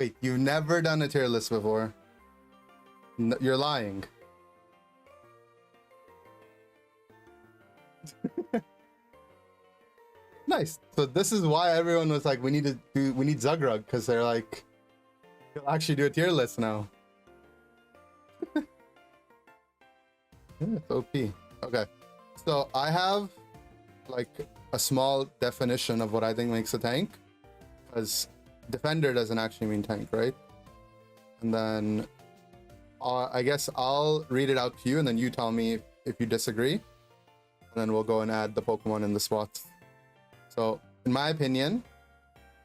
Wait, you've never done a tier list before? You're lying. Nice. So this is why everyone was like, we need zugrug, because they're like, you'll actually do a tier list now. Yeah, it's OP. Okay, so I have like a small definition of what I think makes a tank, because defender doesn't actually mean tank, right? And then I guess I'll read it out to you, and then you tell me if you disagree, and then we'll go and add the Pokemon in the spots. So in my opinion,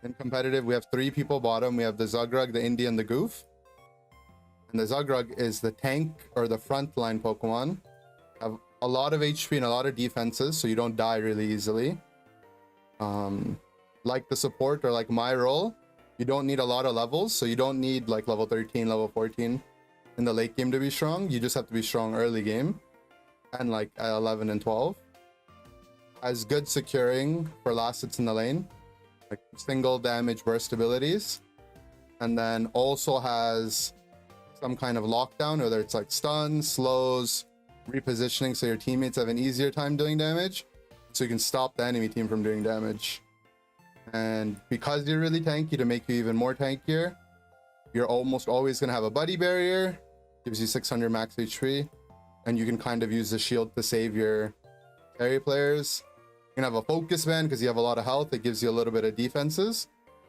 in competitive, we have 3 people bottom. We have the Zugrug, the Indie, and the Goof. And the Zugrug is the tank or the frontline Pokemon. Have a lot of HP and a lot of defenses, so you don't die really easily. Like the support or like my role, you don't need a lot of levels, so you don't need like level 13, level 14 in the late game to be strong. You just have to be strong early game, and like at 11 and 12. Has good securing for last hits in the lane, like single damage burst abilities, and then also has some kind of lockdown, whether it's like stuns, slows, repositioning, so your teammates have an easier time doing damage, so you can stop the enemy team from doing damage. And because you're really tanky, to make you even more tankier, you're almost always going to have a buddy barrier, gives you 600 max HP, and you can kind of use the shield to save your carry players. You can have a focus band because you have a lot of health. It gives you a little bit of defenses,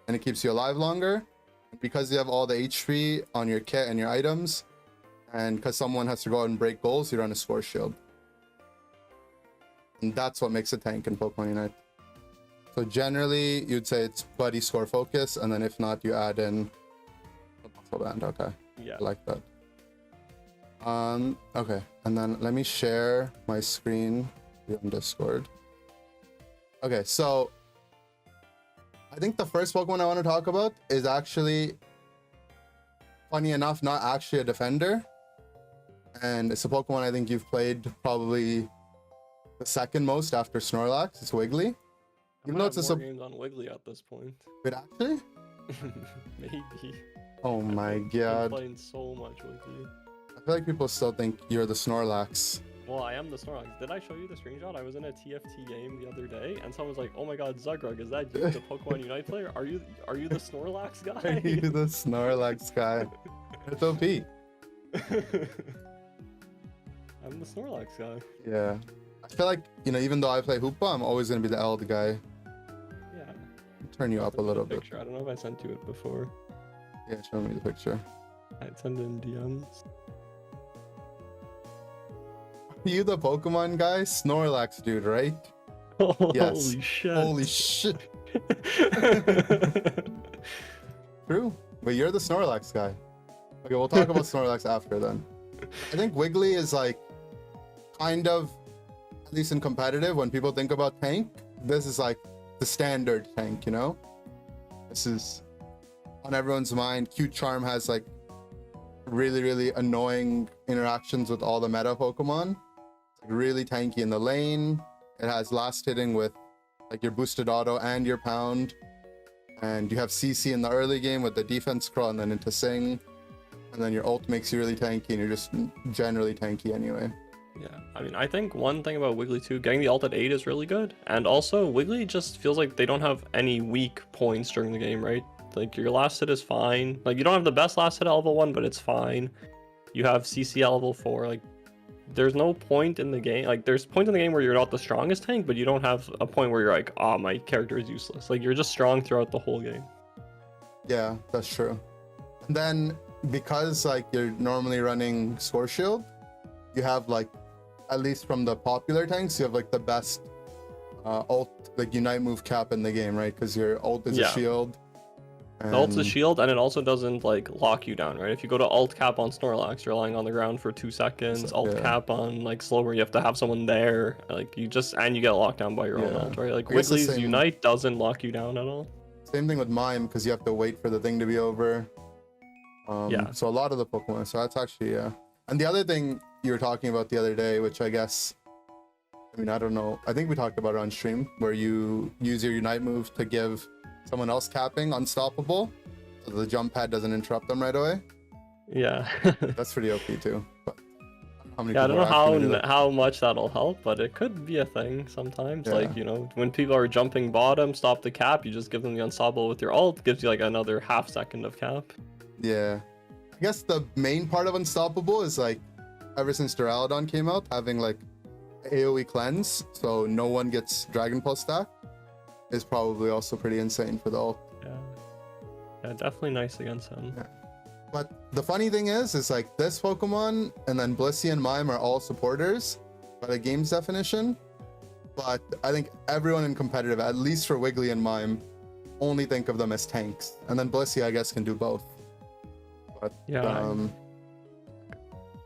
and it keeps you alive longer. And because you have all the HP on your kit and your items, and because someone has to go out and break goals, you run a score shield. And that's what makes a tank in Pokemon Unite. So generally, you'd say it's buddy, score, focus, and then if not, you add in a muscle band. Okay, Yeah. I like that. Okay, and then let me share my screen on Discord. Okay, so I think the first Pokemon I want to talk about is actually, funny enough, not actually a defender. And it's a Pokemon I think you've played probably the second most after Snorlax. It's Wiggly. Even though it's more games on Wiggly at this point. Wait, actually? Maybe. Oh my I'm god. playing so much Wiggly. I feel like people still think you're the Snorlax. Well, I am the Snorlax. Did I show you the screenshot? I was in a TFT game the other day, and someone was like, "Oh my god, Zugrug, is that you, the Pokemon Unite player? Are you the Snorlax guy?" Are you the Snorlax guy? It's OP. I'm the Snorlax guy. Yeah. I feel like, you know, even though I play Hoopa, I'm always going to be the Eld guy. Yeah. Turn you up a little bit. I don't know if I sent you it before. Yeah, show me the picture. I'd send in DMs. Are you the Pokemon guy? Snorlax dude, right? Yes. Holy shit. Holy shit. True. But you're the Snorlax guy. Okay, we'll talk about Snorlax after then. I think Wiggly is like kind of, at least in competitive, when people think about tank, this is like the standard tank, you know? This is on everyone's mind. Cute Charm has like really, really annoying interactions with all the meta Pokemon. It's like really tanky in the lane. It has last hitting with like your boosted auto and your pound. And you have CC in the early game with the defense crawl and then into Sing. And then your ult makes you really tanky, and you're just generally tanky anyway. Yeah, I mean, I think one thing about Wiggly too, getting the ult at 8 is really good. And also, Wiggly just feels like they don't have any weak points during the game, right? Like, your last hit is fine. Like, you don't have the best last hit at level 1, but it's fine. You have CC at level 4. Like, there's no point in the game. Like, there's points in the game where you're not the strongest tank, but you don't have a point where you're like, oh, my character is useless. Like, you're just strong throughout the whole game. Yeah, that's true. And then, because, like, you're normally running Score Shield, you have, like, at least from the popular tanks, you have, like, the best ult, like, Unite move cap in the game, right? Because your ult is a shield. And... the ult's a shield, and it also doesn't, like, lock you down, right? If you go to ult cap on Snorlax, you're lying on the ground for 2 seconds. Ult cap on, like, Slowbro, you have to have someone there. Like, you just... and you get locked down by your own ult, right? Like, Wiggly's Unite doesn't lock you down at all. Same thing with Mime, because you have to wait for the thing to be over. So a lot of the Pokemon, so that's actually, yeah. And the other thing you were talking about the other day, which I guess, I mean, I don't know, I think we talked about it on stream, where you use your Unite move to give someone else capping unstoppable. the jump pad doesn't interrupt them right away. Yeah. That's pretty OP too. But how many Yeah, I don't people know are actually gonna do that? how much that'll help, but it could be a thing sometimes. Yeah. Like, you know, when people are jumping bottom, stop the cap, you just give them the unstoppable with your ult, gives you like another half second of cap. Yeah. I guess the main part of Unstoppable is like, ever since Duraludon came out, having like AoE cleanse, so no one gets Dragon Pulse stack, is probably also pretty insane for the ult. Yeah. Yeah, definitely nice against him. Yeah. But the funny thing is like this Pokemon and then Blissey and Mime are all supporters by the game's definition. But I think everyone in competitive, at least for Wiggly and Mime, only think of them as tanks. And then Blissey, I guess, can do both. But Yeah.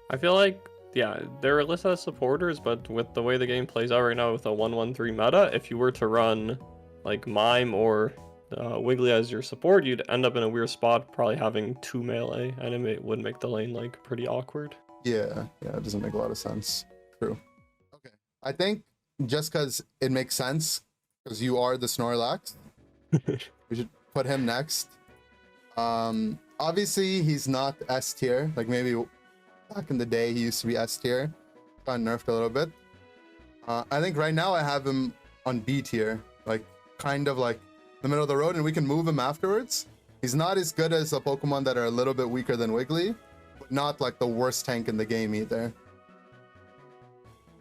I feel like, yeah, they're listed as supporters, but with the way the game plays out right now with a 1-1-3 meta, if you were to run like Mime or Wiggly as your support, you'd end up in a weird spot, probably having 2 melee, and would make the lane like pretty awkward. yeah, it doesn't make a lot of sense. True. Okay. I think just because it makes sense, because you are the Snorlax, we should put him next. Obviously, he's not S tier. Like maybe back in the day, he used to be S tier. Got nerfed a little bit. I think right now I have him on B tier, like kind of like the middle of the road, and we can move him afterwards. He's not as good as the Pokemon that are a little bit weaker than Wiggly, but not like the worst tank in the game either.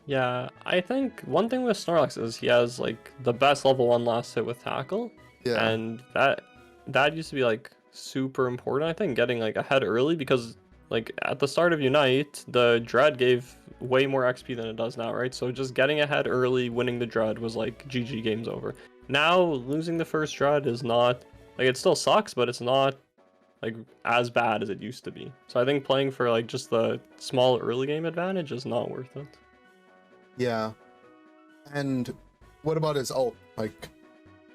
Yeah, I think one thing with Snorlax is he has like the best level 1 last hit with tackle. Yeah. And that used to be like super important, I think, getting like ahead early, because like at the start of Unite, the Dread gave way more XP than it does now, right? So just getting ahead early, winning the Dread was like GG, game's over. Now losing the first Dread is not like, it still sucks, but it's not like as bad as it used to be. So I think playing for like just the small early game advantage is not worth it. Yeah. And what about his ult? Like,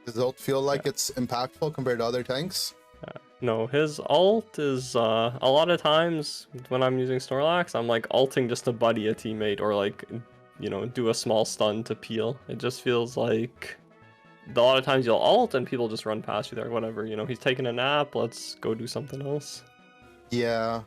does ult feel like it's impactful compared to other tanks? No, his ult is a lot of times when I'm using Snorlax, I'm like ulting just to buddy a teammate, or like, you know, do a small stun to peel. It just feels like a lot of times you'll ult and people just run past you there, whatever, you know, he's taking a nap, let's go do something else. Yeah.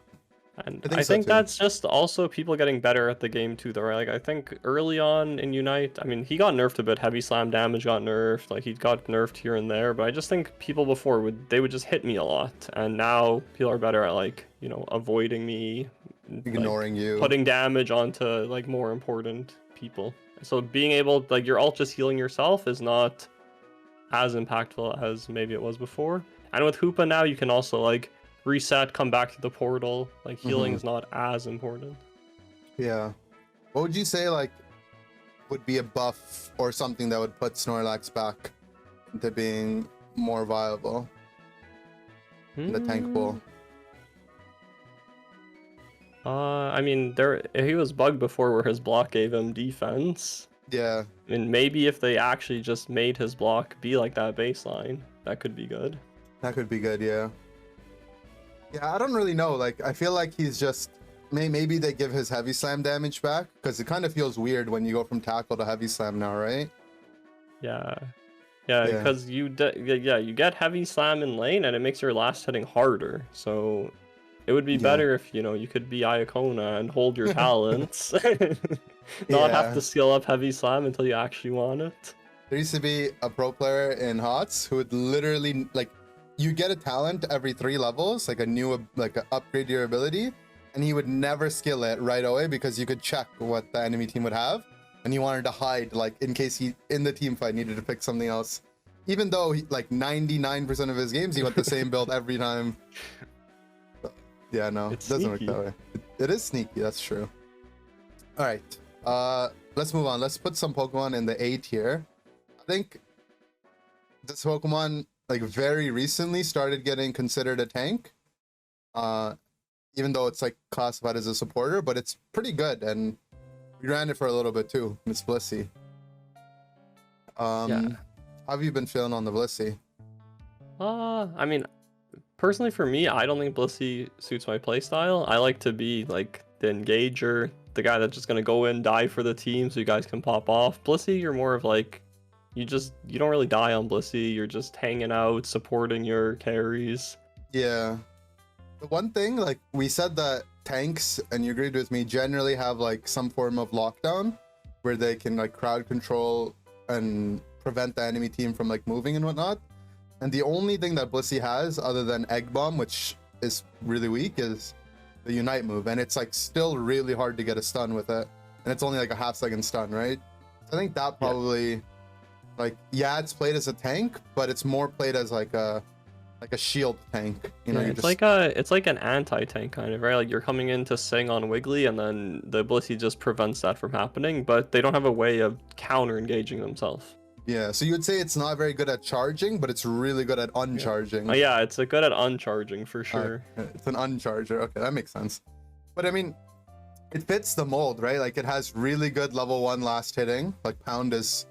And I think I so think too. that's just also people getting better at the game too, though, right? Like, I think early on in Unite, I mean, he got nerfed a bit. Heavy slam damage got nerfed. Like, he got nerfed here and there. But I just think people before would just hit me a lot. And now people are better at, like, you know, avoiding me, Ignoring you. putting damage onto like more important people. So being able, like, your ult just healing yourself is not as impactful as maybe it was before. And with Hoopa now, you can also like reset, come back to the portal. Like, healing is not as important. Yeah. What would you say like would be a buff or something that would put Snorlax back into being more viable in the tank pool? I mean, he was bugged before where his block gave him defense. Yeah. And maybe if they actually just made his block be like that baseline, that could be good. That could be good, yeah. Yeah, I don't really know. Like, I feel like he's just... Maybe they give his heavy slam damage back, because it kind of feels weird when you go from tackle to heavy slam now, right? Yeah. Yeah, because you get heavy slam in lane, and it makes your last hitting harder. So it would be better if, you know, you could be Iacona and hold your talents. Not have to skill up heavy slam until you actually want it. There used to be a pro player in HOTS who would literally, like, you get a talent every 3 levels, like a new, like, upgrade your ability, and he would never skill it right away because you could check what the enemy team would have, and he wanted to hide, like, in case he, in the team fight, needed to pick something else. Even though, he, like, 99% of his games, he went the same build every time. But, yeah, no, it doesn't work that way. It is sneaky, that's true. All right, let's move on. Let's put some Pokemon in the A tier. I think this Pokemon, like, very recently started getting considered a tank, even though it's like classified as a supporter, but it's pretty good, and we ran it for a little bit too. It's Blissey. How have you been feeling on the Blissey? I mean, personally for me, I don't think Blissey suits my playstyle. I like to be like the engager, the guy that's just gonna go in, die for the team so you guys can pop off. Blissey, you're more of like, you don't really die on Blissey, you're just hanging out, supporting your carries. Yeah. The one thing, like we said that tanks, and you agreed with me, generally have like some form of lockdown where they can like crowd control and prevent the enemy team from like moving and whatnot. And the only thing that Blissey has, other than Egg Bomb, which is really weak, is the Unite move. And it's like still really hard to get a stun with it. And it's only like a half-second stun, right? So I think that probably, like, yeah, it's played as a tank, but it's more played as like a shield tank. You know, It's like an anti-tank kind of, right? Like you're coming in to sing on Wiggly, and then the Blissey just prevents that from happening, but they don't have a way of counter engaging themselves. Yeah, so you would say it's not very good at charging, but it's really good at uncharging. Yeah, it's good at uncharging for sure. It's an uncharger. Okay, that makes sense. But I mean, it fits the mold, right? Like it has really good level 1 last hitting. Like Pound is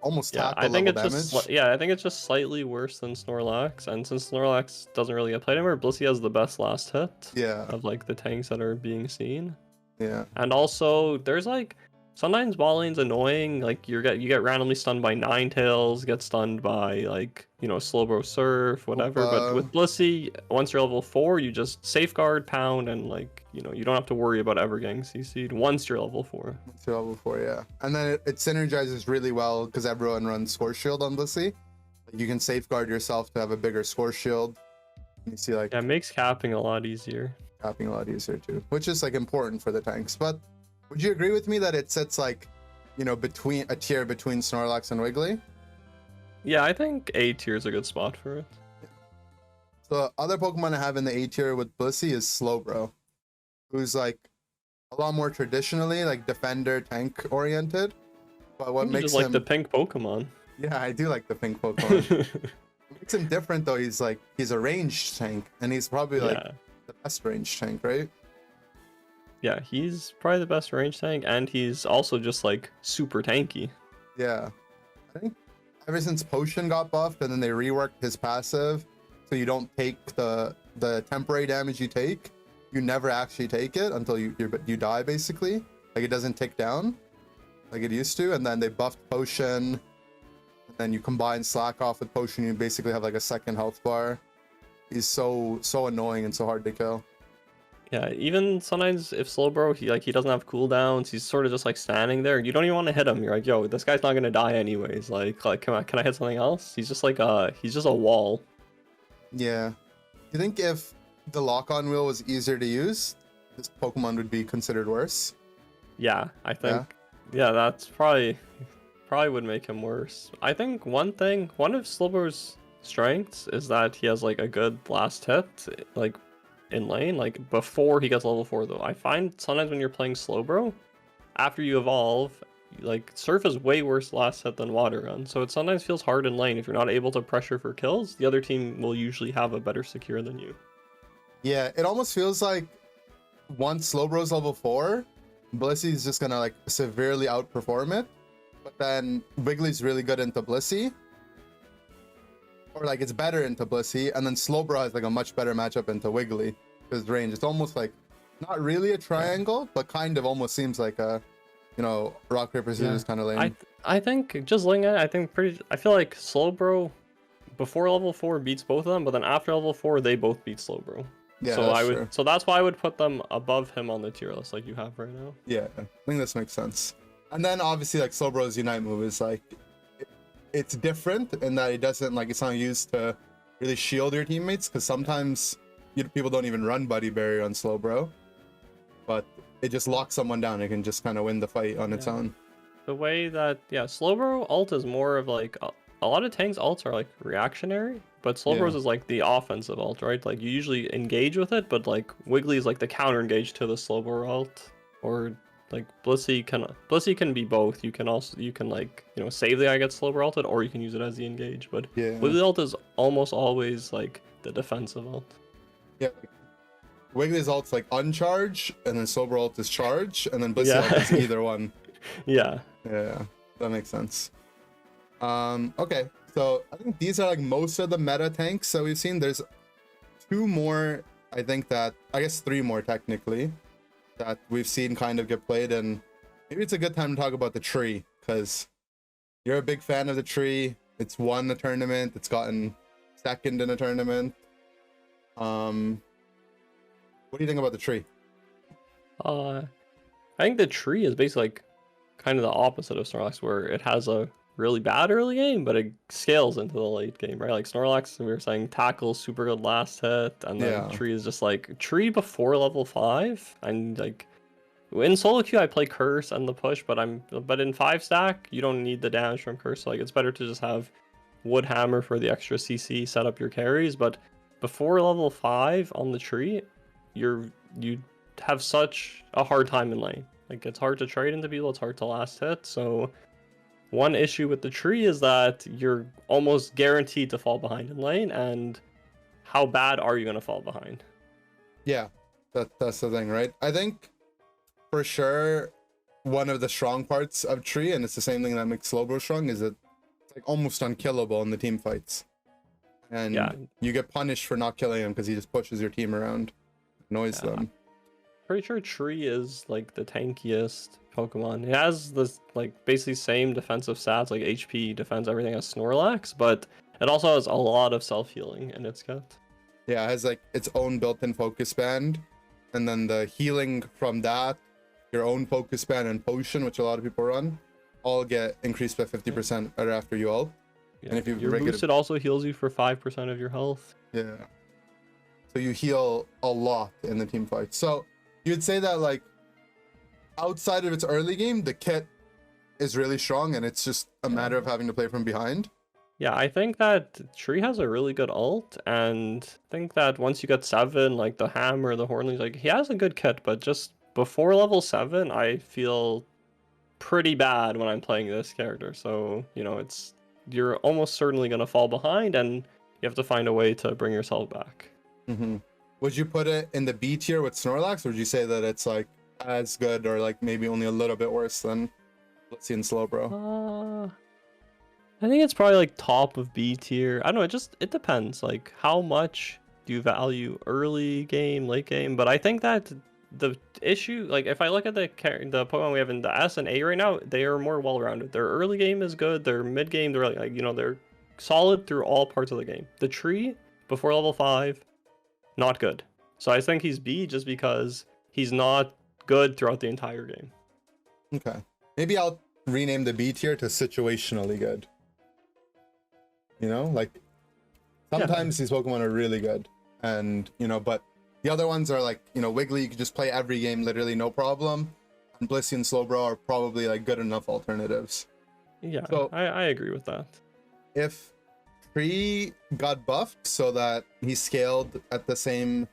almost half the level damage. I think it's just slightly worse than Snorlax, and since Snorlax doesn't really get played anymore, Blissey has the best last hit. Yeah. Of like the tanks that are being seen. Yeah. And also, there's like sometimes ball lane's annoying. Like you get randomly stunned by Ninetales, get stunned by like, you know, Slowbro Surf, whatever. But with Blissey, once you're level 4, you just safeguard, pound, and like, you know, you don't have to worry about ever getting CC'd once you're level 4. Once you're level 4, yeah. And then it synergizes really well because everyone runs Score Shield on Blissey. Like, you can safeguard yourself to have a bigger Score Shield. You see, like, yeah, it makes capping a lot easier. Capping a lot easier too, which is like important for the tanks. But would you agree with me that it sits like, you know, between a tier between Snorlax and Wiggly? Yeah, I think A tier is a good spot for it. So other Pokemon I have in the A tier with Blissey is Slowbro, who's like a lot more traditionally like defender tank oriented. But what makes him like the pink Pokemon? Yeah, I do like the pink Pokemon. What makes him different though, he's a ranged tank, and he's probably like the best ranged tank, right? Yeah, he's probably the best range tank, and he's also just like super tanky. Yeah, I think ever since Potion got buffed and then they reworked his passive, so you don't take the temporary damage you take. You never actually take it until you die basically. Like it doesn't tick down like it used to. And then they buffed Potion, and then you combine Slack off with Potion, you basically have like a second health bar. He's so annoying and so hard to kill. Yeah, even sometimes if Slowbro, he doesn't have cooldowns, he's sort of just like standing there. You don't even want to hit him. You're like, yo, this guy's not gonna die anyways. Like can I hit something else? He's just like he's just a wall. Yeah. Do you think if the lock-on wheel was easier to use, this Pokemon would be considered worse? Yeah, I think that's probably would make him worse. I think one of Slowbro's strengths is that he has like a good last hit, like in lane, like before he gets level 4 though. I find sometimes when you're playing Slowbro, after you evolve, like Surf is way worse last hit than Water Gun, so it sometimes feels hard in lane. If you're not able to pressure for kills, the other team will usually have a better secure than you. Yeah, it almost feels like once Slowbro's level 4, Blissey's just gonna like severely outperform it, but then Wiggly's really good into Blissey, or like it's better into Blissey, and then Slowbro has like a much better matchup into Wiggly because range. It's almost like not really a triangle, but kind of almost seems like a, you know, rock paper scissors kind of lane. I think just looking at it, I feel like Slowbro before level 4 beats both of them, but then after level 4 they both beat Slowbro. Yeah, so that's why I would put them above him on the tier list like you have right now. Yeah, I think this makes sense. And then obviously like Slowbro's Unite move is like, it's different in that it doesn't like, it's not used to really shield your teammates, because sometimes people don't even run Buddy Barrier on Slowbro, but it just locks someone down. It can just kind of win the fight on its own. The way that Slowbro ult is more of like a lot of tanks ults are like reactionary, but Slowbro's is like the offensive ult, right? Like you usually engage with it, but like Wiggly is like the counter engage to the Slowbro ult, or like Blissey can be both. You can like, you know, save the guy gets Slowbro ulted, or you can use it as the engage. But Wiggly ult is almost always like the defensive ult. Yeah, Wiggly's ult's like uncharge, and then Slowbro ult is charge, and then Blissey ult is either one. Yeah, that makes sense. Okay, so I think these are like most of the meta tanks that we've seen. There's 2 more, I guess 3 more technically, that we've seen kind of get played, and maybe it's a good time to talk about the tree, because you're a big fan of the tree. It's won a tournament, it's gotten second in a tournament. What do you think about the tree? I think the tree is basically like kind of the opposite of Snorlax, where it has a really bad early game, but it scales into the late game, right? Like Snorlax, we were saying tackle super good last hit, and then Yeah. tree is just like tree before level 5, and like in solo queue I play curse and the push, but in 5 stack you don't need the damage from curse, so like it's better to just have wood hammer for the extra CC, set up your carries. But before level 5 on the tree, you have such a hard time in lane. Like it's hard to trade into people, it's hard to last hit. So one issue with the tree is that you're almost guaranteed to fall behind in lane, and how bad are you gonna fall behind? Yeah, that's the thing, right? I think for sure one of the strong parts of tree, and it's the same thing that makes Slowbro strong, is that it's like almost unkillable in the team fights. And Yeah. you get punished for not killing him because he just pushes your team around, annoys Yeah. them. Pretty sure tree is like the tankiest Pokemon. It has this like basically same defensive stats, like HP, defense, everything as Snorlax, but it also has a lot of self-healing in its kit. Yeah, it has like its own built-in focus band, and then the healing from that, your own focus band and potion, which a lot of people run, all get increased by 50% right after you ult. Yeah. And if you your boosted also heals you for 5% of your health. Yeah. So you heal a lot in the team fight. So you'd say that like outside of its early game, the kit is really strong, and it's just a matter of having to play from behind. Yeah, I think that Tree has a really good ult, and I think that once you get 7, like the hammer, the Hornleys, like he has a good kit, but just before level 7, I feel pretty bad when I'm playing this character. So, you know, you're almost certainly gonna fall behind, and you have to find a way to bring yourself back. Mm-hmm. Would you put it in the B tier with Snorlax, or would you say that it's like as good or like maybe only a little bit worse than Blissey and Slowbro? I think it's probably like top of B tier. I don't know, it depends. Like how much do you value early game, late game? But I think that the issue, like if I look at the Pokemon we have in the S and A right now, they are more well-rounded. Their early game is good, their mid game, they're like, you know, they're solid through all parts of the game. The tree before level 5, not good. So I think he's B just because he's not good throughout the entire game. Okay. Maybe I'll rename the B tier to situationally good. You know, like sometimes these Pokemon are really good, and you know, but the other ones are like, you know, Wiggly, you can just play every game literally no problem, and Blissey and Slowbro are probably like good enough alternatives. Yeah, so I agree with that. If Tree got buffed so that he scaled at the same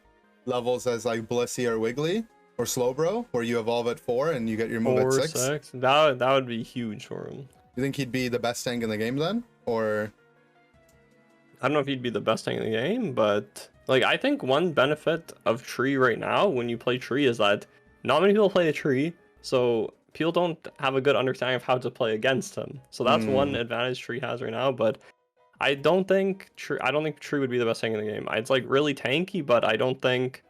levels as like Blissey or Wiggly or Slowbro, where you evolve at 4 and you get your move at 6, that would be huge for him. you think he'd be the best tank in the game then, or? I don't know if he'd be the best thing in the game, but like I think one benefit of Tree right now when you play Tree is that not many people play a Tree, so people don't have a good understanding of how to play against him. So that's one advantage Tree has right now. But I don't think Tree would be the best thing in the game. It's like really tanky, but I don't think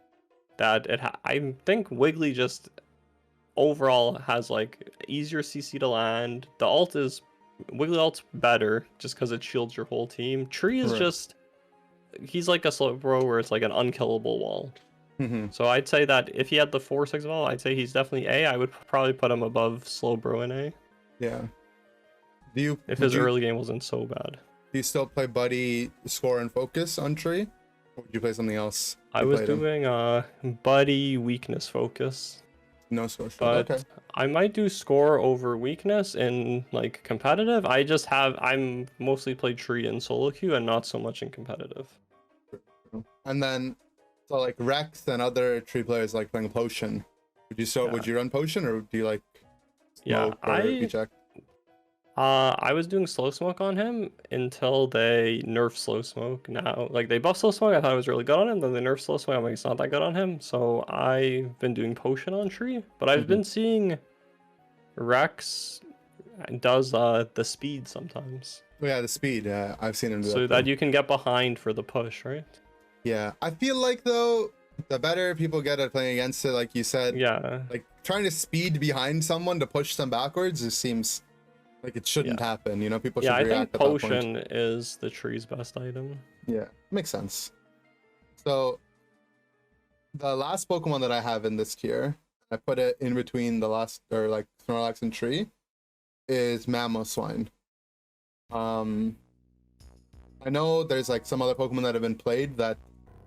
that I think Wiggly just overall has like easier CC to land. The ult is Wiggly ult's better just because it shields your whole team. Tree is just, he's like a Slowbro where it's like an unkillable wall. So I'd say that if he had the 4-6 wall, I'd say he's definitely A. I would probably put him above Slowbro in A. Yeah. If his early game wasn't so bad. Do you still play Buddy, Score, and Focus on Tree? Or would you play something else? I was doing Buddy, Weakness, Focus. No Score. But okay. I might do Score over Weakness in like competitive. I'm mostly played Tree in solo queue and not so much in competitive. And then so like Rex and other Tree players like playing Potion. Would you run Potion, or do you like smoke or eject? I was doing Slow Smoke on him until they nerfed Slow Smoke. Now, like they buffed Slow Smoke, I thought it was really good on him. Then they nerfed Slow Smoke, I'm like, it's not that good on him. So I've been doing Potion on Tree, but I've been seeing Rex does the speed sometimes. Oh, yeah, the speed. Yeah, I've seen him do that. So that you can get behind for the push, right? Yeah, I feel like though, the better people get at playing against it, like you said, like trying to speed behind someone to push them backwards just seems like it shouldn't happen, you know. People should react. I think at that point. Potion is the Tree's best item. Yeah, makes sense. So the last Pokemon that I have in this tier, I put it in between the last, or like Snorlax and Tree, is Mamoswine. I know there's like some other Pokemon that have been played that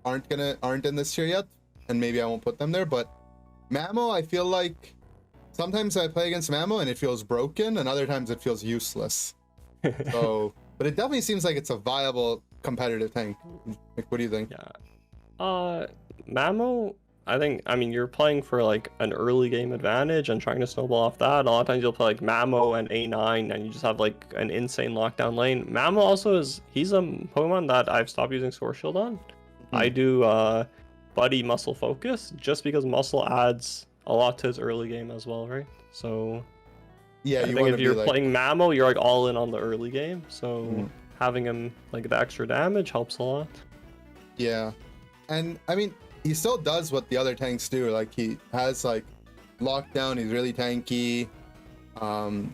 aren't in this tier yet, and maybe I won't put them there, but Mamo, I feel like sometimes I play against Mamo and it feels broken, and other times it feels useless. So, but it definitely seems like it's a viable competitive tank. Like, what do you think? Yeah. Mamo, I mean, you're playing for like an early game advantage and trying to snowball off that. A lot of times you'll play like Mamo and A9 and you just have like an insane lockdown lane. Mamo also he's a Pokemon that I've stopped using Source Shield on. I do Buddy Muscle Focus just because Muscle adds a lot to his early game as well, right? So yeah, I think if you're playing Mamo, you're like all in on the early game. So having him like the extra damage helps a lot. Yeah, and I mean, he still does what the other tanks do. Like, he has like lockdown, he's really tanky,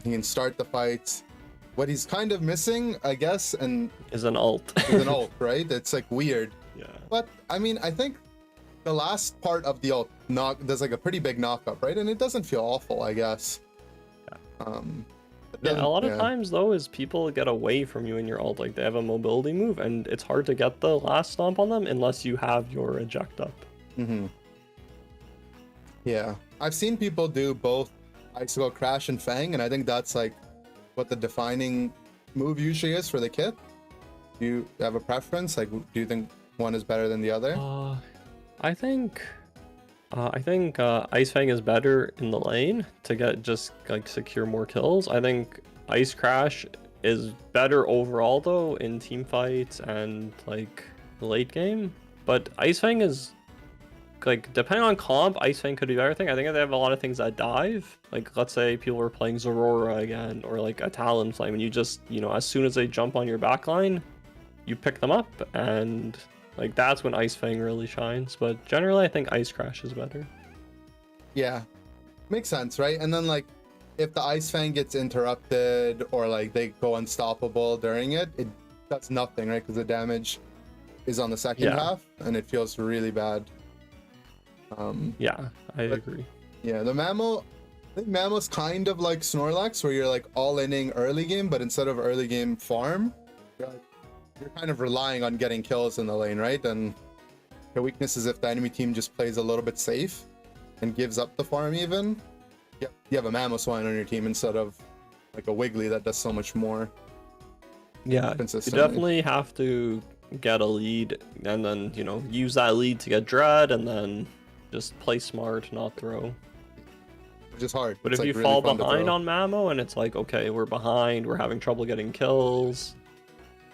he can start the fights. What he's kind of missing, I guess, and is an ult. is an ult, right? It's like weird. Yeah. But I mean, I think the last part of the ult does like a pretty big knock-up, right? And it doesn't feel awful, I guess. Yeah, a lot of times though is people get away from you in your ult, like they have a mobility move and it's hard to get the last stomp on them unless you have your eject up. Yeah, I've seen people do both Icicle Crash and Fang, and I think that's like what the defining move usually is for the kit. Do you have a preference? Like, do you think one is better than the other? I think Ice Fang is better in the lane to get just like secure more kills. I think Ice Crash is better overall though in team fights and like late game. But Ice Fang is like, depending on comp, Ice Fang could be better. I think they have a lot of things that dive. Like, let's say people were playing Zorora again or like a Talonflame, and you just, you know, as soon as they jump on your backline, you pick them up, and like that's when Ice Fang really shines. But generally I think Ice Crash is better. Yeah, makes sense, right? And then like if the Ice Fang gets interrupted or like they go unstoppable during it, it does nothing, right? Because the damage is on the second half and it feels really bad. Yeah, I agree. Yeah, the Mamo, I think Mamo's kind of like Snorlax, where you're like all inning early game, but instead of early game farm, you're kind of relying on getting kills in the lane, right? And the weakness is if the enemy team just plays a little bit safe and gives up the farm even, you have a Mamoswine on your team instead of like a Wiggly that does so much more. Yeah, you definitely have to get a lead and then, you know, use that lead to get Dread and then just play smart, not throw. Which is hard. But if you fall behind on Mamo and it's like, okay, we're behind, we're having trouble getting kills,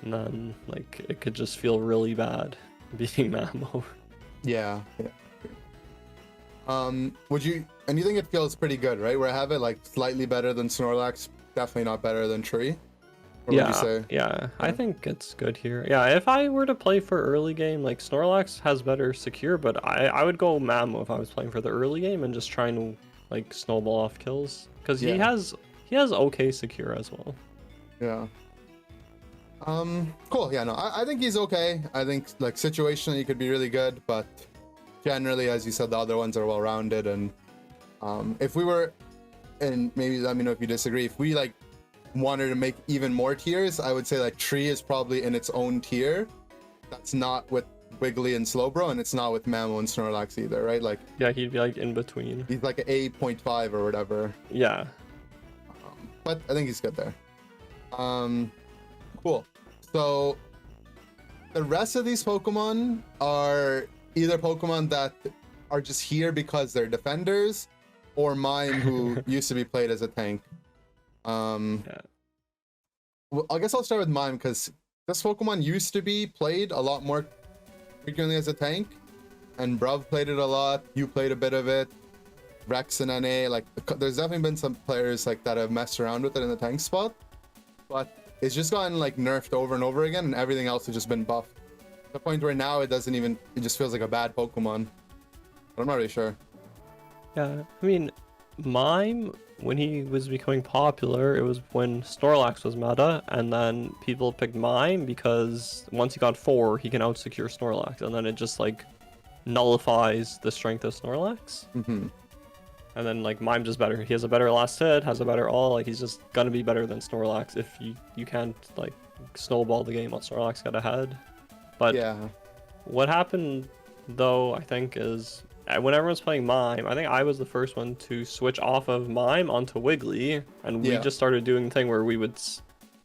and then like it could just feel really bad being Mamo. Yeah. Would you, and you think it feels pretty good, right? Where I have it like slightly better than Snorlax, definitely not better than Tree? Or would you say? Yeah, I think it's good here. Yeah, if I were to play for early game, like Snorlax has better secure, but I would go Mamo if I was playing for the early game and just trying to like snowball off kills, because he has okay secure as well. Yeah. Cool. Yeah, no, I think he's okay. I think like situationally he could be really good, but generally, as you said, the other ones are well rounded. And if we were, and maybe let me know if you disagree, if we like wanted to make even more tiers, I would say like Tree is probably in its own tier. That's not with Wiggly and Slowbro, and it's not with Mamo and Snorlax either, right? Like, yeah, he'd be like in between. He's like an 8.5 or whatever. Yeah. But I think he's good there. Cool. So the rest of these Pokemon are either Pokemon that are just here because they're defenders, or Mime, who used to be played as a tank. Well, I guess I'll start with Mime, because this Pokemon used to be played a lot more frequently as a tank, and Bruv played it a lot, you played a bit of it, Rex and NA, like there's definitely been some players like that have messed around with it in the tank spot, but it's just gotten like nerfed over and over again, and everything else has just been buffed to the point where now it just feels like a bad Pokemon. But I'm not really sure. Yeah, I mean, Mime, when he was becoming popular, it was when Snorlax was meta, and then people picked Mime because once he got 4, he can out-secure Snorlax, and then it just like nullifies the strength of Snorlax. Mm-hmm. And then like Mime just better. He has a better last hit, has a better all. Like he's just gonna be better than Snorlax if you can't like snowball the game while Snorlax got ahead. But Yeah. what happened though, I think, is when everyone's playing Mime, I think I was the first one to switch off of Mime onto Wiggly, and we just started doing the thing where we would,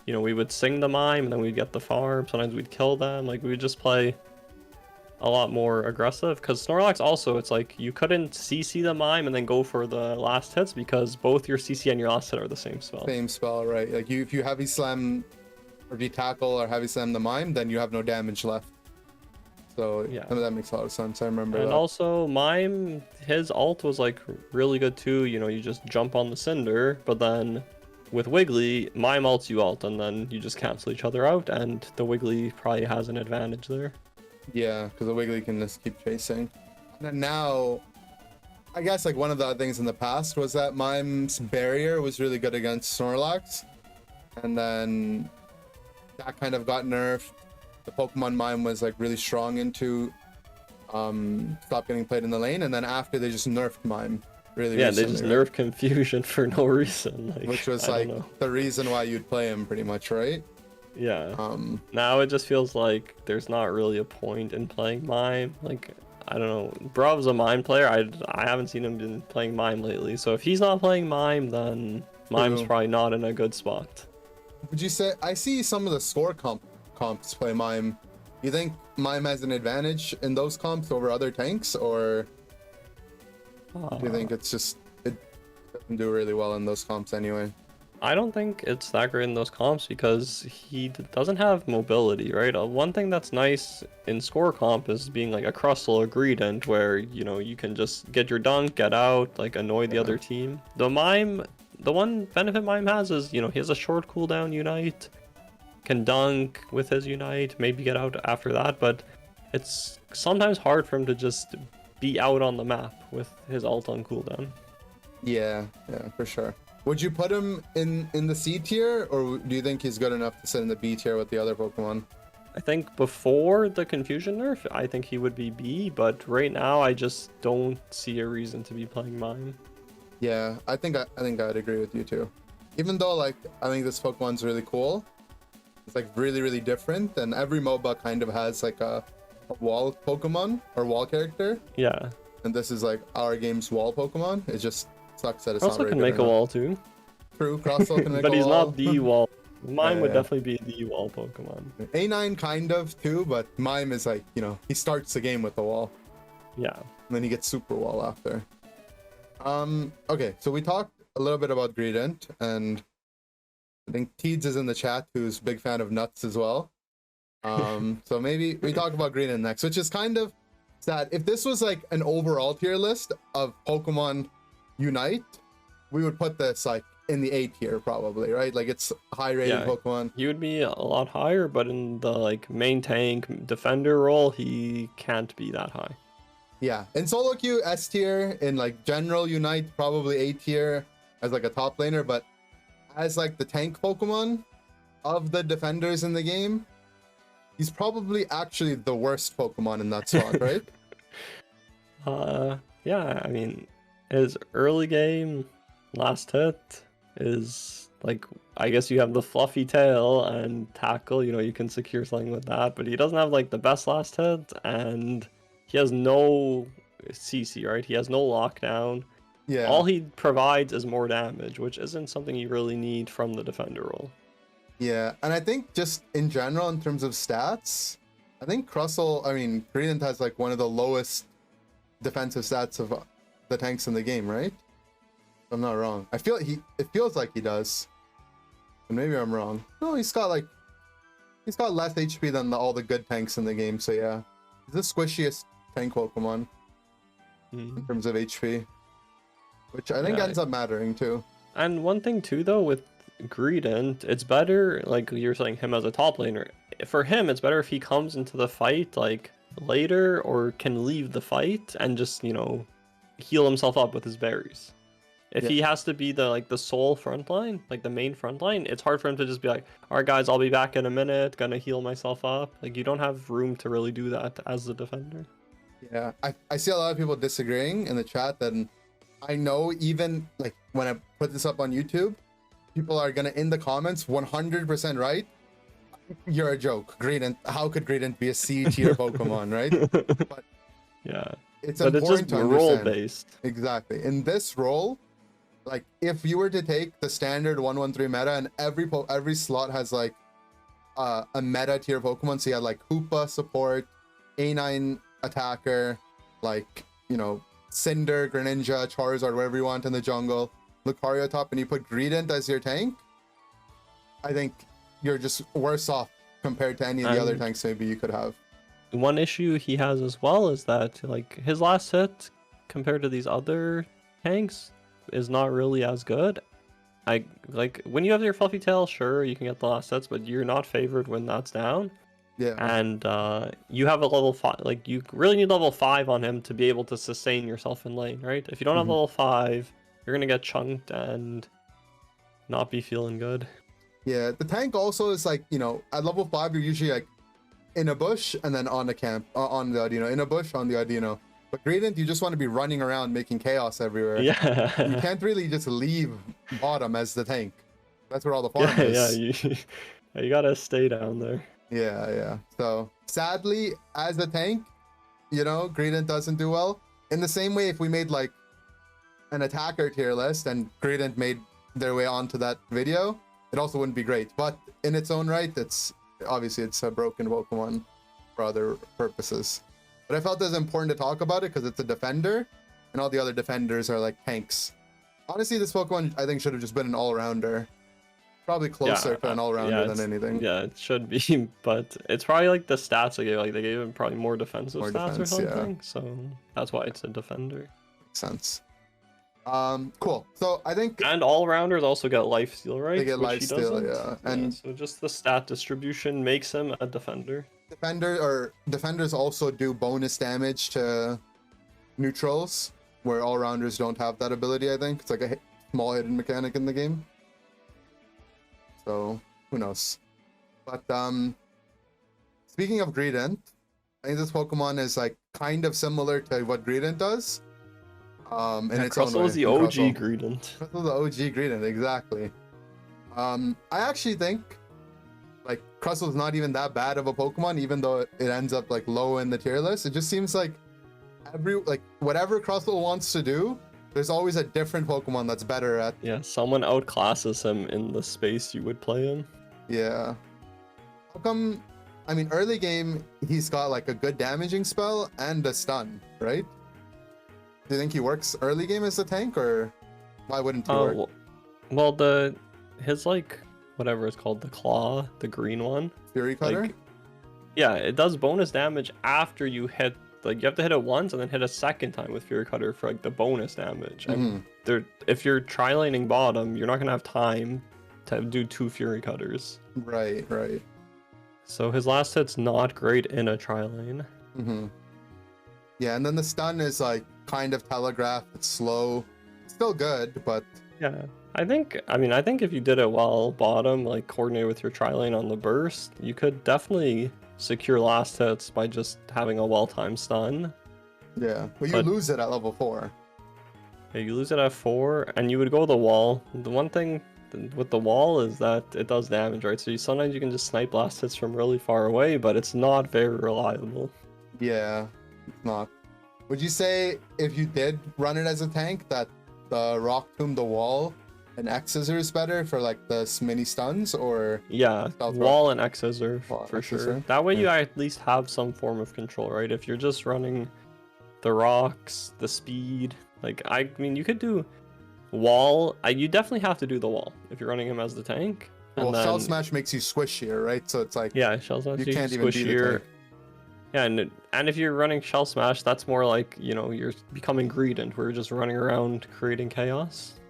you know, we would sing the Mime and then we'd get the farm. Sometimes we'd kill them. Like we would just play a lot more aggressive, because Snorlax also, it's like you couldn't CC the Mime and then go for the last hits because both your CC and your last hit are the same spell. Same spell, right? Like if you heavy slam or if you tackle or heavy slam the Mime, then you have no damage left. So yeah, that makes a lot of sense. I remember that. And also Mime, his ult was like really good too. You know, you just jump on the Cinder, but then with Wiggly, Mime ults you ult, and then you just cancel each other out, and the Wiggly probably has an advantage there. Yeah, because the Wiggly can just keep chasing. And then now, I guess like one of the things in the past was that Mime's barrier was really good against Snorlax. And then that kind of got nerfed. The Pokemon Mime was like really strong into stop getting played in the lane. And then after they just nerfed Mime really recently, they just nerfed Confusion for no reason. Like, which was like the reason why you'd play him pretty much, right? Yeah. Now it just feels like there's not really a point in playing Mime. Like, I don't know. Brov's a Mime player. I haven't seen him been playing Mime lately. So if he's not playing Mime, then Mime's probably not in a good spot. Would you say I see some of the score comps play Mime? You think Mime has an advantage in those comps over other tanks, or do you think it's just it doesn't do really well in those comps anyway? I don't think it's that great in those comps because he doesn't have mobility, right? One thing that's nice in score comp is being like a Crustle, a Greedent, where, you know, you can just get your dunk, get out, like annoy the other team. The Mime, the one benefit Mime has is, you know, he has a short cooldown Unite, can dunk with his Unite, maybe get out after that, but it's sometimes hard for him to just be out on the map with his ult on cooldown. Yeah, for sure. Would you put him in the C tier, or do you think he's good enough to sit in the B tier with the other Pokemon? I think before the Confusion nerf, I think he would be B, but right now I just don't see a reason to be playing Mime. Yeah, I think I'd agree with you too. Even though like I think this Pokemon's really cool, it's like really different, and every MOBA kind of has like a wall Pokemon or wall character. Yeah. And this is like our game's wall Pokemon. It just sucks that it's Crustle not very can good make a wall too. True, Crustle can make but a he's wall. not the wall. Mime would Yeah. definitely be the wall Pokemon. A9 kind of too, but Mime is like, you know, he starts the game with the wall. Yeah. And then he gets super wall after. Okay, so we talked a little bit about Greedent, and I think Teeds is in the chat, who's a big fan of nuts as well. So maybe we talk about Greedent next, which is kind of sad. If this was like an overall tier list of Pokemon Unite, we would put this like in the A tier probably, right? Like it's high rated Pokemon. He would be a lot higher, but in the like main tank defender role, he can't be that high. Yeah, in solo queue S tier, in like general Unite probably A tier as like a top laner, but as like the tank Pokemon of the defenders in the game, he's probably actually the worst Pokemon in that spot, right? Yeah, I mean, his early game last hit is like, I guess you have the fluffy tail and tackle, you know, you can secure something with that, but he doesn't have like the best last hit, and he has no CC, right? He has no lockdown. Yeah. All he provides is more damage, which isn't something you really need from the defender role. Yeah, and I think just in general, in terms of stats, I think Greedent has like one of the lowest defensive stats of the tanks in the game, right? If I'm not wrong. It feels like he does. And maybe I'm wrong. No, he's got less HP than all the good tanks in the game, so yeah. He's the squishiest tank Pokemon in terms of HP. Which I think ends up mattering too. And one thing too though with Greedent, it's better, like you're saying, him as a top laner. For him, it's better if he comes into the fight like later or can leave the fight and just, you know, heal himself up with his berries. If he has to be the sole frontline, like the main frontline, it's hard for him to just be like, all right guys, I'll be back in a minute, gonna heal myself up. Like you don't have room to really do that as the defender. Yeah, I see a lot of people disagreeing in the chat, and I know even like when I put this up on YouTube, people are gonna in the comments 100% right. You're a joke, Greedent. How could Greedent be a C tier Pokemon, right? But Yeah, it's but it's important just to role understand. based. Exactly. In this role, like if you were to take the standard 113 meta and every slot has like a meta tier Pokemon, so you had like Hoopa support, A9 attacker, like, you know, Cinder, Greninja, Charizard, whatever you want in the jungle, Lucario top, and you put Greedent as your tank, I think you're just worse off compared to any of the other And tanks maybe you could have. one issue he has as well is that like his last hit compared to these other tanks is not really as good. I like when you have your fluffy tail, sure you can get the last hits, but you're not favored when that's down. Yeah. And you have a level 5, like you really need level 5 on him to be able to sustain yourself in lane, right? If you don't have level 5, you're gonna get chunked and not be feeling good. Yeah, the tank also is like, you know, at level 5 you're usually like in a bush and then on the camp, on the Audino, in a bush on the Audino. But Greedent, you just want to be running around making chaos everywhere. Yeah. You can't really just leave bottom as the tank. That's where all the farm Yeah, is. you gotta stay down there. Yeah. So sadly, as a tank, you know, Greedent doesn't do well. In the same way, if we made like an attacker tier list and Greedent made their way onto that video, it also wouldn't be great. But in its own right, it's obviously it's a broken Pokemon for other purposes. But I felt it was important to talk about it because it's a defender, and all the other defenders are like tanks. Honestly, this Pokemon I think should have just been an all-rounder. Probably closer to an all-rounder than anything. Yeah, it should be, but it's probably like the stats they gave. Like they gave him probably more defensive stats or something. Yeah. So that's why it's a defender. Makes sense. Cool. So I think and all-rounders also get life steal, right? They get life steal, yeah. And so just the stat distribution makes him a defender. Defenders also do bonus damage to neutrals, where all-rounders don't have that ability. I think it's like a small hidden mechanic in the game. So who knows? But speaking of Greedent, I think this Pokemon is like kind of similar to what Greedent does. In its own way. Crustle is the OG Greedent. Crustle the OG Greedent, exactly. I actually think like Crustle is not even that bad of a Pokemon, even though it ends up like low in the tier list. It just seems like whatever Crustle wants to do, there's always a different Pokemon that's better at. Yeah, someone outclasses him in the space you would play him. Yeah. How come? I mean, early game he's got like a good damaging spell and a stun, right? Do you think he works early game as a tank, or why wouldn't he work? Well, his like whatever it's called, the claw, the green one. Fury Cutter? Like, yeah, it does bonus damage after you hit. Like you have to hit it once and then hit a second time with Fury Cutter for like the bonus damage. And if you're tri-laning bottom, you're not gonna have time to do 2 Fury Cutters. Right. So his last hit's not great in a tri-lane. Yeah, and then the stun is like kind of telegraphed. It's slow. It's still good, but yeah. I think if you did it well bottom, like coordinate with your tri-lane on the burst, you could definitely secure last hits by just having a well-timed stun. Yeah, but you lose it at level 4. Yeah, you lose it at 4, and you would go the wall. The one thing with the wall is that it does damage, right? So sometimes you can just snipe last hits from really far away, but it's not very reliable. Yeah, it's not. Would you say if you did run it as a tank that the Rock Tomb, the wall, and X Scissor is better for like the mini stuns, or? Yeah, wall and X Scissor for sure. That way you at least have some form of control, right? If you're just running the rocks, the speed, like I mean you could do wall. You definitely have to do the wall if you're running him as the tank. Well, then, Shell Smash makes you squishier, right? So it's like Shell Smash you can't even be the tank. Yeah, and if you're running Shell Smash, that's more like, you know, you're becoming Greedent, where you're just running around creating chaos.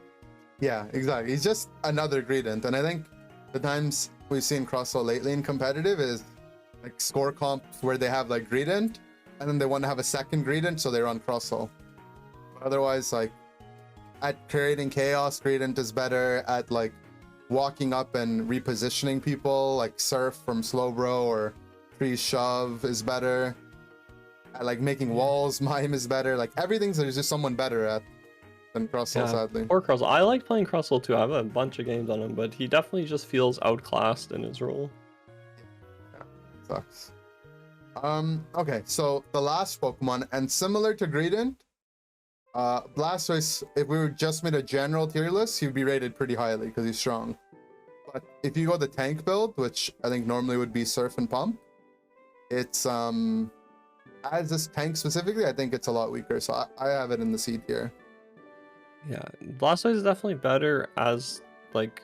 Yeah, exactly. He's just another Greedent, and I think the times we've seen Crustle lately in competitive is like score comps where they have like Greedent, and then they want to have a second Greedent, so they run Crustle. But otherwise, like at creating chaos, Greedent is better. At like walking up and repositioning people, like Surf from Slowbro or Tree Shove is better. At, like making walls, Mime is better. Like everything's there's just someone better at than Crustle, sadly. Poor Crustle. I like playing Crustle too. I have a bunch of games on him, but he definitely just feels outclassed in his role. Yeah, sucks. Okay, so the last Pokemon, and similar to Greedent, Blastoise, if we were just made a general tier list, he'd be rated pretty highly because he's strong. But if you go the tank build, which I think normally would be Surf and Pump, it's as this tank specifically, I think it's a lot weaker. So I have it in the C tier. Yeah, Blastoise is definitely better as like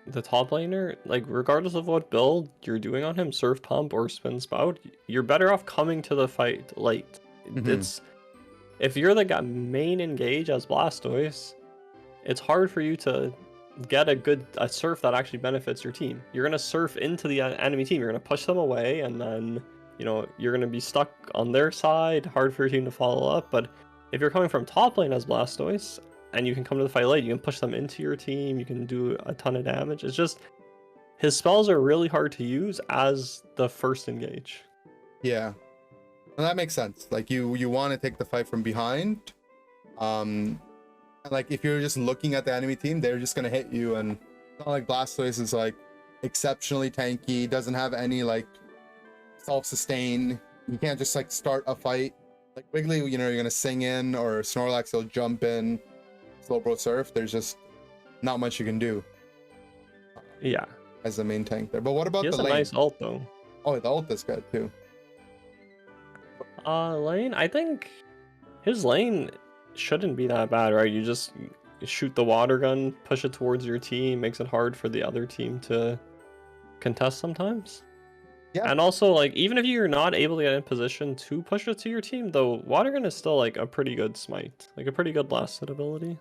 the top laner. Like regardless of what build you're doing on him, Surf Pump or Spin Spout, you're better off coming to the fight late. It's if you're the guy main engage as Blastoise, it's hard for you to get a surf that actually benefits your team. You're gonna surf into the enemy team. You're gonna push them away, and then you're gonna be stuck on their side. Hard for your team to follow up. But if you're coming from top lane as Blastoise and you can come to the fight late, you can push them into your team. You can do a ton of damage. It's just his spells are really hard to use as the first engage. Yeah, and that makes sense. Like you want to take the fight from behind. Like if you're just looking at the enemy team, they're just gonna hit you, and it's not like Blastoise is like exceptionally tanky, doesn't have any like self-sustain. You can't just like start a fight. Like Wiggly, you're gonna sing in, or Snorlax will jump in, Slowbro Surf. There's just not much you can do. Yeah. As the main tank there. But what about he has the a lane? nice ult though. Oh, the ult is good too. Lane, I think his lane shouldn't be that bad, right? You just shoot the water gun, push it towards your team, makes it hard for the other team to contest sometimes. Yeah. And also, like, even if you're not able to get in position to push it to your team, though, water gun is still like a pretty good smite, like a pretty good blast hit ability.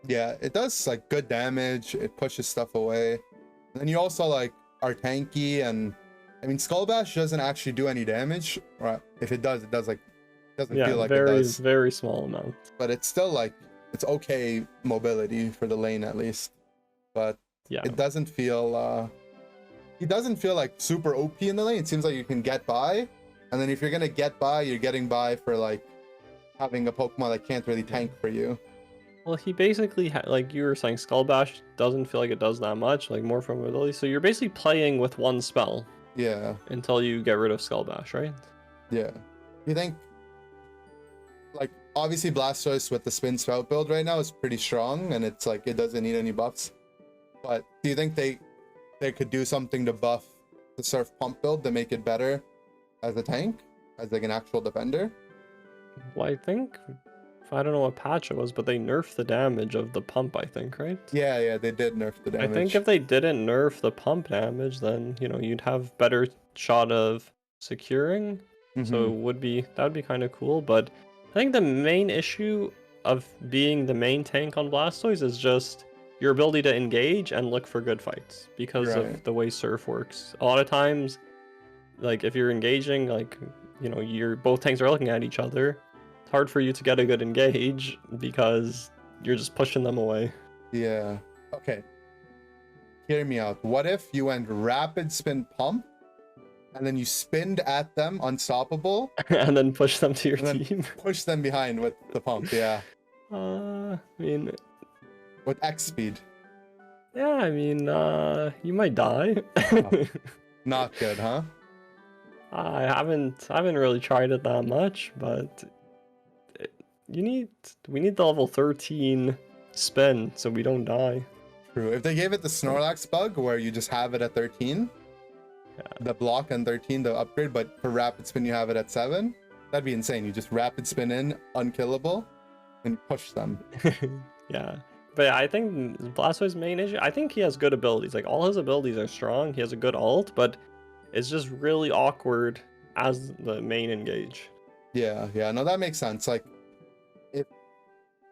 Yeah, it does like good damage. It pushes stuff away. And then you also like are tanky, and I mean Skull Bash doesn't actually do any damage. Right? If it does like doesn't feel like it does. Very small amount. But it's still like it's okay mobility for the lane at least. But yeah, it doesn't feel it doesn't feel like super OP in the lane. It seems like you can get by, and then if you're gonna get by, you're getting by for like having a Pokemon that can't really tank for you. Well, he basically like you were saying, Skull Bash doesn't feel like it does that much, like more from ability. So you're basically playing with one spell. Yeah. Until you get rid of Skull Bash, right? Yeah. You think like obviously Blastoise with the Spin Spout build right now is pretty strong, and it's like it doesn't need any buffs. But do you think they could do something to buff the Surf Pump build to make it better as a tank, as like an actual defender? Well, I think I don't know what patch it was, but they nerfed the damage of the pump, I think, right? Yeah, they did nerf the damage. I think if they didn't nerf the pump damage, then you'd have better shot of securing. So that would be kind of cool. But I think the main issue of being the main tank on Blastoise is just your ability to engage and look for good fights because of the way Surf works. A lot of times, like if you're engaging, like both tanks are looking at each other. It's hard for you to get a good engage because you're just pushing them away. Yeah. Okay. Hear me out. What if you went Rapid Spin Pump, and then you spinned at them unstoppable, and then push them to your team? Push them behind with the pump. Yeah. I mean, with X speed. Yeah, I mean, you might die. Not good, huh? I haven't really tried it that much, but we need the level 13 spin so we don't die. True. If they gave it the Snorlax bug where you just have it at 13, the block on 13, the upgrade, but for rapid spin you have it at 7, that'd be insane. You just rapid spin in, unkillable, and push them. Yeah. But I think Blastoise's main issue, I think he has good abilities. Like all his abilities are strong. He has a good ult, but it's just really awkward as the main engage. Yeah, no, that makes sense. Like,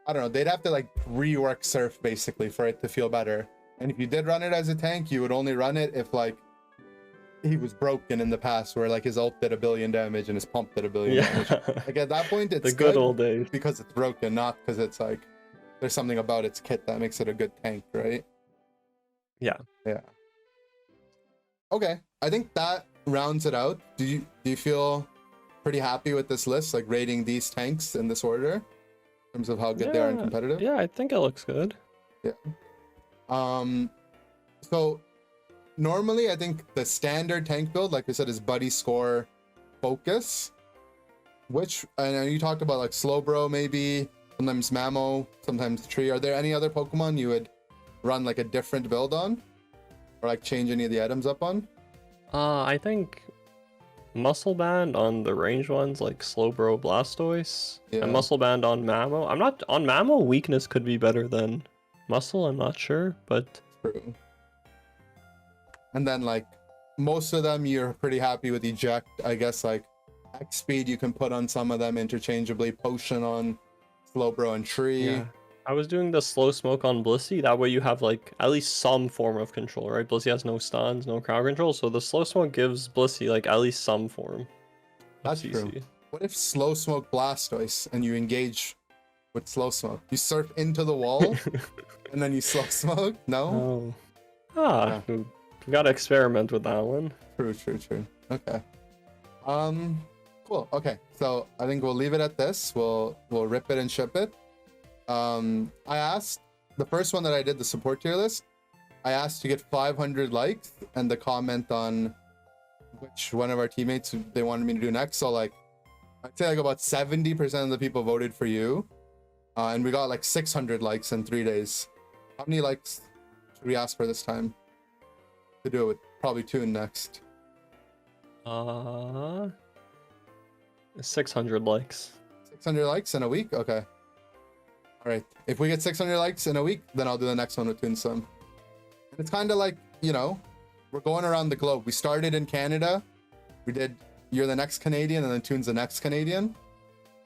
I don't know, they'd have to like rework Surf basically for it to feel better. And if you did run it as a tank, you would only run it if like he was broken in the past, where like his ult did 1 billion damage and his pump did 1 billion damage. Like at that point, it's the good old days because it's broken, not because it's like there's something about its kit that makes it a good tank, right? Yeah. Okay, I think that rounds it out. Do you feel pretty happy with this list, like rating these tanks in this order, in terms of how good they are in competitive? Yeah, I think it looks good. Yeah. So normally I think the standard tank build, like we said, is buddy, score, focus. Which, I know you talked about like Slowbro maybe, sometimes Mamo, sometimes Tree. Are there any other Pokemon you would run like a different build on? Or like change any of the items up on? I think Muscle Band on the range ones like Slowbro, Blastoise, and Muscle Band on Mamo. I'm not on Mamo. Weakness could be better than Muscle. I'm not sure, but true. And then like most of them, you're pretty happy with Eject. I guess like X speed you can put on some of them interchangeably. Potion on Slowbro and Tree. yeah. I was doing the slow smoke on Blissey. That way you have like at least some form of control, right? Blissey has no stuns, no crowd control, so the slow smoke gives Blissey like at least some form. That's true. What if slow smoke Blastoise and you engage with slow smoke? You surf into the wall and then you slow smoke? No? Oh. We gotta experiment with that one. True. Okay. Cool. Okay, so I think we'll leave it at this. We'll rip it and ship it. I asked the first one that I did, the support tier list, I asked to get 500 likes and the comment on which one of our teammates they wanted me to do next. So like I'd say like about 70% of the people voted for you, and we got like 600 likes in 3 days. How many likes should we ask for this time to do it with probably Toon next? 600 likes. 600 likes in a week? Okay. All right. If we get 600 likes in a week, then I'll do the next one with Toonsum. It's kind of like, you know, we're going around the globe. We started in Canada. We did You're the Next Canadian, and then Toon's the next Canadian.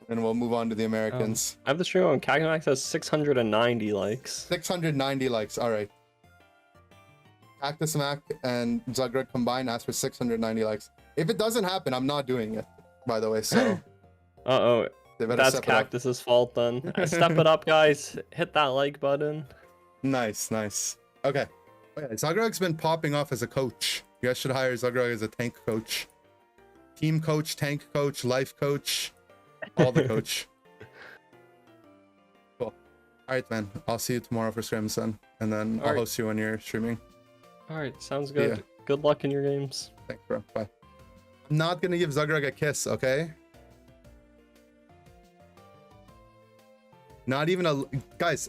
And we'll move on to the Americans. I have the stream on Cacamax has 690 likes. 690 likes. All right. Cactus Mac and Zugrug combined asked for 690 likes. If it doesn't happen, I'm not doing it, by the way. So. That's Cactus's fault then. Step it up, guys. Hit that like button. Nice. Okay. Oh, yeah, Zugrug's been popping off as a coach. You guys should hire Zugrug as a tank coach. Team coach, tank coach, life coach, all the coach. Cool. All right, man. I'll see you tomorrow for Scrims then. And then I'll host you when you're streaming. All right. Sounds good. Yeah. Good luck in your games. Thanks, bro. Bye. I'm not going to give Zugrug a kiss, okay? Not even a... Guys,